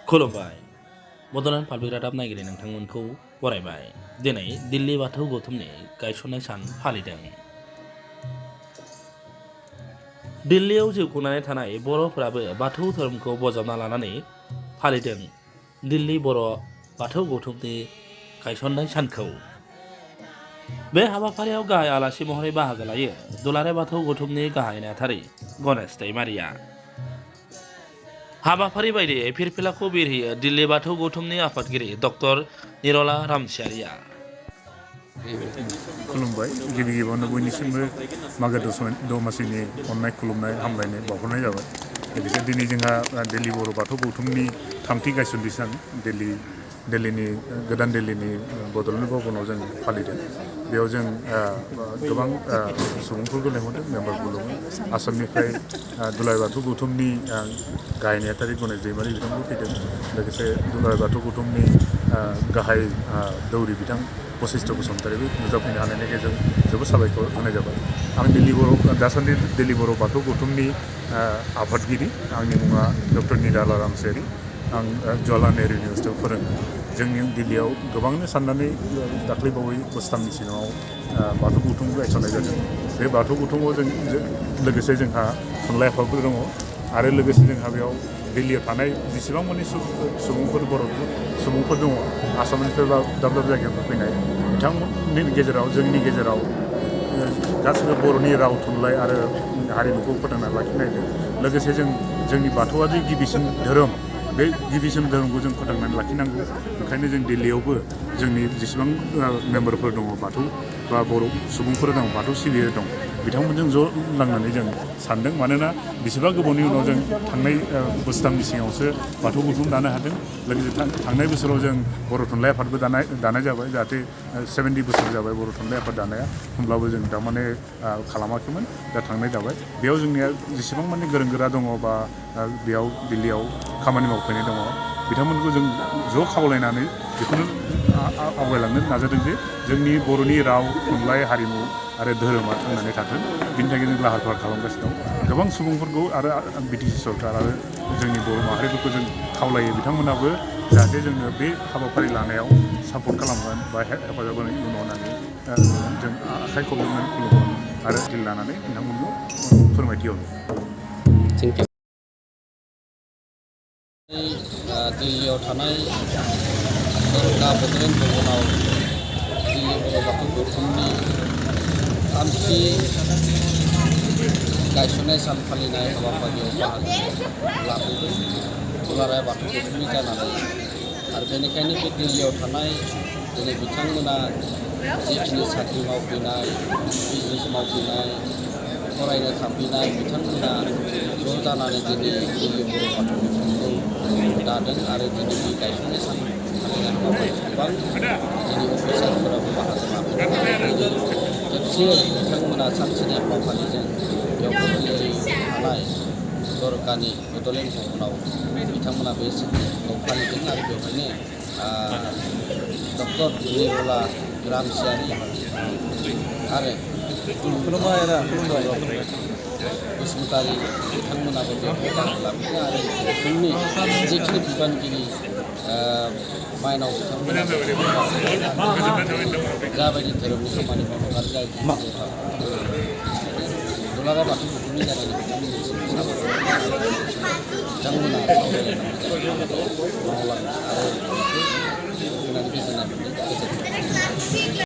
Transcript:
खुलुमबाय बड'लेण्ड पाब्लिक रादाब नायगिरि नोंथांमोनखौ बरायबाय। दिनै दिल्ली बाथौ गौथुमनि गायसननाय सान फालिदों। दिल्लीयाव जिउ खुंनानै थानाय बर'फोराबो बाथौ धोरोमखौ बजबना लानानै फालिदों दिल्ली बर' बाथौ गौथुमनि गायसननाय सानखौ। बे हाबाफारियाव गाहाय आलासि महरै बाहागो लायो दुलाराय बाथौ गौथुमनि गाहाय नेहाथारि गणेश दैमारिया। हाबाफारि बायदियै फिरफिलाखौ बिरहोयो दिल्ली बाथौ गौथुमनि आफादगिरि डक्टर निरला रामसियारिया। खुलुमबाय। गिबि गिबियावनो बयनिसिमबो मागो दमासिनि अननाय खुलुमनाय हामलायनाय बावहरनाय जाबाय। लोगोसे दिनै जोंहा दिल्ली बर' बाथौ गौथुमनि थामथि गायसनथि सान दिल्लीनि गोदान दिल्लीनि बड'लेण्ड भवनाव जों फालिदों। बेयाव जों गोबां सुबुंफोरखौ लेंहरदों, मेम्बारफोर दङ। आसामनिफ्राय दुलाराय बाथौ गौथुमनि गाहाय नेहाथारि गणेश दैमारि बिथांखौ फैदों। लोगोसे दुलाराय बाथौ गौथुमनि गाहाय दौरि बिथां बशिष्ठ बसुमतारीबो नुजाफैनो हानायनि गेजेरजों जोबोद साबायखर होनाय जाबाय। आं दासान्दि दिल्ली बर' बाथौ गौथुमनि आफादगिरि। आंनि मुङा डक्टर निराला रामसियारि। आं जवाहरलाल नेहरू इउनिभारसिटियाव फोरोङो। जोंनि दिल्लीयाव गोबांनो साननानै दाख्लैबावै बोसोरथामनि सिगाङाव बाथौ गौथुम गायसननाय जादों। बे बाथौ गौथुमाव लोगोसे जोंहा थुनलाइ आफादफोर दङ आरो लोगोसे जोंहा बेयाव दिल्लीयाव थानाय जेसेबां मानि सुबुंफोर बर' सुबुंफोर दङ आसामनिफ्राय बा दाब दाब जायगानिफ्राय फैनाय बिथांमोननि गेजेराव जोंनि गेजेराव गासिबो बर'नि राव थुनलाइ आरो हारिमुखौ फोथांना लाखिनायदों। लोगोसे जोंनि बाथौआदि गिबिसिन धोरोम, बे गिबिसिन धोरोमखौ जों फोथांनानै लाखिनांगौ। ओंखायनो जों दिल्लीयावबो जोंनि जेसेबां मेम्बारफोर दङ बाथौ बा बर' सुबुंफोर दं, बाथौ सिबियारि दं, बिथांमोनजों ज' नांनानै जों सानदों। मानोना बेसेबा गोबावनि उनाव जों थांनाय बोसोरथामनि सिगाङावसो बाथौ गौथुम दानो हादों। लोगोसे थांनाय बोसोराव जों बर' थुनलाइ आफादबो दानाय जाबाय। जाहाथे 70 बोसोर जाबाय बर' थुनलाइ आफाद दानाया। होमब्लाबो जों थारमाने खालामाखैमोन, दा थांनाय जाबाय। बेयाव जोंनिया जेसेबां माने गोरों गोरा दङ बा बेयाव दिल्लीयाव खामानि मावफैनाय दङ, बिथांमोनखौ जों ज' खावलायनानै बेखौनो आवगायलांनो नाजादों जे जोंनि बर'नि राव थुनलाइ हारिमु आरो धोरोमा थांनानै थाथों। बिनि थाखाय जों लाहार फाहार खालामगासिनो दं। गोबां सुबुंफोरखौ आरो BTC सरकार आरो जोंनि बर' माहारिफोरखौ जों खावलायो बिथांमोनाबो जाहाथे जोंनो बे हाबाफारि लानायाव सापर्ट खालामगोन बा हेफाजाब होनायनि उनाव होननानै जों आखाइ खबजोबनानै खुलुमगोन आरो दिल लानानै नोंथांमोननो फोरमायथि हरगोन। दिल्लीयाव थानाय दरगा बड'लेण्ड भवनाव दिल्ली बर' बाथौ गौथुमनि थामथि गायसननाय सान फालिनाय हाबाफारियाव बाहागो लाफैदों दुलाराय बाथौ गौथुमनि जानानै। आरो बेनिखायनो बे दिल्लीयाव थानाय दिनै बिथांमोना जिखिनि साख्रि मावफैनाय, बिजनेस मावफैनाय, फरायनो थाफैनाय बिथांमोना ज' जानानै दिनै दिल्ली बर' बाथौ गौथुमखौ दादों। आरो दिनै बे गायसननाय सान फालिनाय हाबाफारियाव गोबां दिनै अफिसारफोराबो बाहागो लाफैदों। खेबसेयै बिथांमोना सानसेनि हाबाफारिजों बेयाव दिल्ली थानाय दरगानि बड'लेण्ड भवनाव बिथांमोना बे सानखौ फालिदों। आरो बेवहायनो डक्टर निरला रामसियारि आरो बसुमतारी बिथांमोनाबो बेवहाय बाहागो लाफैदों। आरो जोंनि जिखिनि बिबानगिरि माइनाव बिथांमोना जाबायदि धोरोमनि खामानि मावदों आरो दुलाराय बाथौ गौथुमनि जानानै बिथांमोननिसिम साबायखर बिथांमोना सावरायलायनानै मावलाङो आरो बेखौ होनानै गोजोननाय मोन्दों। गोजोन्थों।